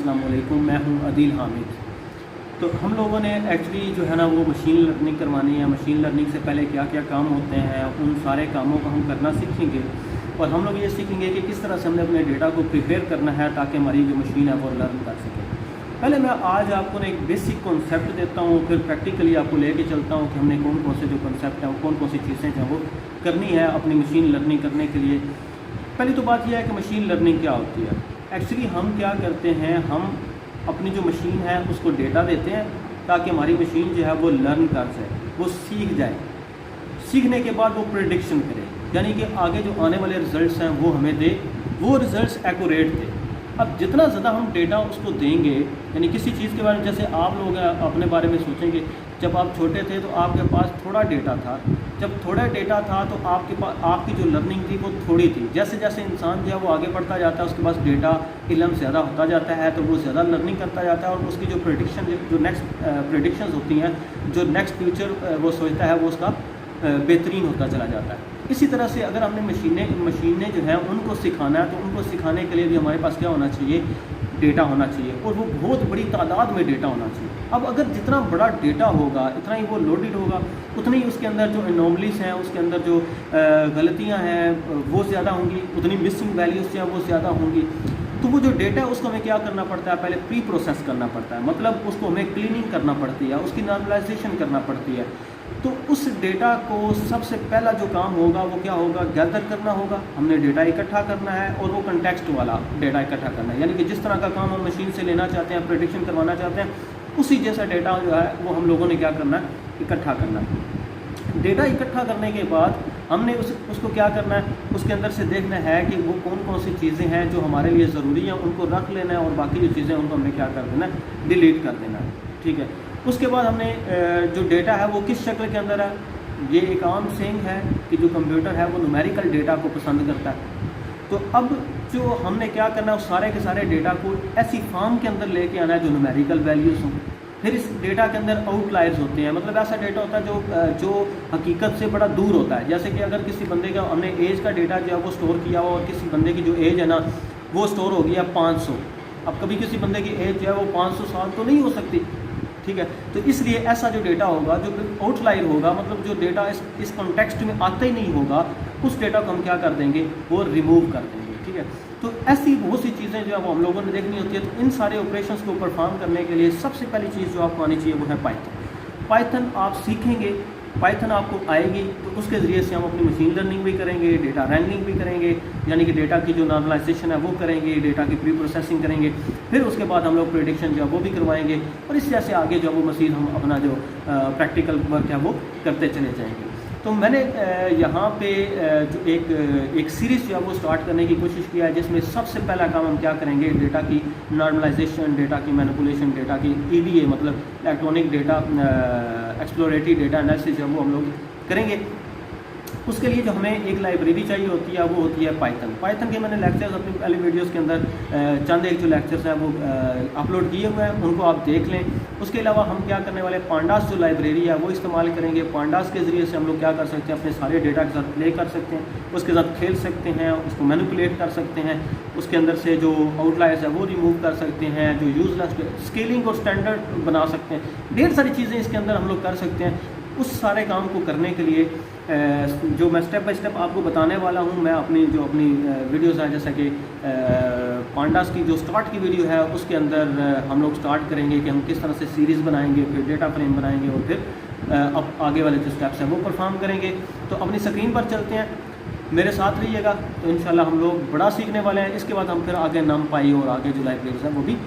अस्सलाम वालेकुम, मैं हूं अदील हामिद। तो हम लोगों ने एक्चुअली जो है ना वो मशीन लर्निंग करवानी है। मशीन लर्निंग से पहले क्या क्या काम होते हैं उन सारे कामों को हम करना सीखेंगे और हम लोग ये सीखेंगे कि किस तरह से हमने अपने डेटा को प्रिपेयर करना है ताकि हमारी जो मशीन है वो लर्न कर सके। पहले मैं आज आपको एक बेसिक कॉन्सेप्ट देता हूँ, फिर प्रैक्टिकली आपको लेके चलता हूँ कि हमने कौन कौन से जो कॉन्सेप्ट हैं कौन कौन सी चीज़ें हैं वो करनी है अपनी मशीन लर्निंग करने के लिए। पहली तो बात यह है कि मशीन लर्निंग क्या होती है। एक्चुअली हम क्या करते हैं, हम अपनी जो मशीन है उसको डेटा देते हैं ताकि हमारी मशीन जो है वो लर्न कर जाए, वो सीख जाए। सीखने के बाद वो प्रेडिक्शन करे, यानी कि आगे जो आने वाले रिज़ल्ट्स हैं वो हमें दे, वो रिज़ल्ट्स एक्यूरेट दे। अब जितना ज़्यादा हम डेटा उसको देंगे, यानी किसी चीज़ के बारे में, जैसे आप लोग अपने बारे में सोचेंगे, जब आप छोटे थे तो आपके पास थोड़ा डेटा था। जब थोड़ा डेटा था तो आपके पास आपकी जो लर्निंग थी वो थोड़ी थी। जैसे जैसे इंसान जो है वो आगे बढ़ता जाता है उसके पास डेटा इल्म ज़्यादा होता जाता है तो वो ज़्यादा लर्निंग करता जाता है और उसकी जो प्रेडिक्शन जो नेक्स्ट प्रेडिक्शंस होती हैं, जो नेक्स्ट फ्यूचर वो सोचता है वो उसका बेहतरीन होता चला जाता है। इसी तरह से अगर हमने मशीनें जो हैं उनको सिखाना है तो उनको सिखाने के लिए भी हमारे पास क्या होना चाहिए, डेटा होना चाहिए और वो बहुत बड़ी तादाद में डेटा होना चाहिए। अब अगर जितना बड़ा डेटा होगा इतना ही वो लोडेड होगा, उतनी ही उसके अंदर जो एनोमलीज हैं, उसके अंदर जो गलतियां हैं वो ज़्यादा होंगी, उतनी मिसिंग वैल्यूज जो हैं वो ज़्यादा होंगी। तो वो जो डेटा है उसको हमें क्या करना पड़ता है, पहले प्री प्रोसेस करना पड़ता है, मतलब उसको हमें क्लीनिंग करना पड़ती है, उसकी नॉर्मलाइजेशन करना पड़ती है। तो उस डेटा को सबसे पहला जो काम होगा वो क्या होगा, गैदर करना होगा। हमने डेटा इकट्ठा करना है और वो कंटेक्स्ट वाला डेटा इकट्ठा करना है, यानी कि जिस तरह का काम हम मशीन से लेना चाहते हैं, प्रेडिक्शन करवाना चाहते हैं, उसी जैसा डेटा जो है वो हम लोगों ने क्या करना है, इकट्ठा करना है। डेटा इकट्ठा करने के बाद हमने उसको क्या करना है, उसके अंदर से देखना है कि वो कौन कौन सी चीज़ें हैं जो हमारे लिए ज़रूरी हैं, उनको रख लेना है और बाकी जो चीज़ें उनको हमने क्या कर देना है, डिलीट कर देना है। ठीक है, उसके बाद हमने जो डेटा है वो किस शक्ल के अंदर है। ये एक आम सेइंग है कि जो कंप्यूटर है वो न्यूमेरिकल डेटा को पसंद करता है। तो अब जो हमने क्या करना है, उस सारे के सारे डेटा को ऐसी फॉर्म के अंदर लेके आना है जो न्यूमेरिकल वैल्यूज़ हों। फिर इस डेटा के अंदर आउटलायर्स होते हैं, मतलब ऐसा डेटा होता है जो हकीकत से बड़ा दूर होता है। जैसे कि अगर किसी बंदे का हमने एज का डेटा जो है वो स्टोर किया हो और किसी बंदे की जो एज है ना वो स्टोर हो गया 500। अब कभी किसी बंदे की एज जो है वो 500 साल तो नहीं हो सकती। ठीक है, तो इसलिए ऐसा जो डेटा होगा, जो आउटलायर होगा, मतलब जो डेटा इस कॉन्टेक्स्ट में आता ही नहीं होगा, उस डेटा को हम क्या कर देंगे, वो रिमूव कर देंगे। ठीक है, तो ऐसी बहुत सी चीज़ें जो है वो हम लोगों ने देखनी होती है। तो इन सारे ऑपरेशंस को परफॉर्म करने के लिए सबसे पहली चीज़ जो आपको आनी चाहिए वो है पाइथन। पाइथन आप सीखेंगे, पाइथन आपको आएगी तो उसके ज़रिए से हम अपनी मशीन लर्निंग भी करेंगे, डेटा रैंगलिंग भी करेंगे, यानी कि डेटा की जो नॉर्मलाइजेशन है वो करेंगे, डेटा की प्री प्रोसेसिंग करेंगे। फिर उसके बाद हम लोग प्रेडिक्शन जो है वो भी करवाएंगे और इस जैसे आगे जो वो मशीन हम अपना जो प्रैक्टिकल वर्क है वो करते चले जाएंगे। तो मैंने यहाँ पे जो एक सीरीज़ जो है वो स्टार्ट करने की कोशिश किया है, जिसमें सबसे पहला काम हम क्या करेंगे, डेटा की नॉर्मलाइजेशन, डेटा की मैनिपुलेशन, डेटा की EDA मतलब electronic data exploratory data analysis है वो हम लोग करेंगे। उसके लिए जो हमें एक लाइब्रेरी चाहिए होती है वो होती है पाइथन। पाइथन के मैंने लेक्चर्स अपनी पहले वीडियोस के अंदर चंद एक जो लेक्चर्स हैं वो अपलोड किए हुए हैं, उनको आप देख लें। उसके अलावा हम क्या करने वाले, पांडास जो लाइब्रेरी है वो इस्तेमाल करेंगे। पांडास के ज़रिए से हम लोग क्या कर सकते हैं, अपने सारे डेटा के साथ प्ले कर सकते हैं, उसके साथ खेल सकते हैं, उसको मैनिपुलेट कर सकते हैं, उसके अंदर से जो आउटलायर्स है वो रिमूव कर सकते हैं, जो यूजलेस स्केलिंग और स्टैंडर्ड बना सकते हैं। ढेर सारी चीज़ें इसके अंदर हम लोग कर सकते हैं। उस सारे काम को करने के लिए जो मैं स्टेप बाय स्टेप आपको बताने वाला हूं, मैं अपनी वीडियोज़ हैं, जैसा कि पांडास की जो स्टार्ट की वीडियो है उसके अंदर हम लोग स्टार्ट करेंगे कि हम किस तरह से सीरीज़ बनाएंगे, फिर डेटा फ्रेम बनाएंगे और फिर अब आगे वाले जो स्टेप्स हैं वो परफॉर्म करेंगे। तो अपनी स्क्रीन पर चलते हैं, मेरे साथ रहिएगा, तो इंशाल्लाह हम लोग बड़ा सीखने वाले हैं। इसके बाद हम फिर आगे NumPy और आगे जो लाइब्रेरीज हैं वो भी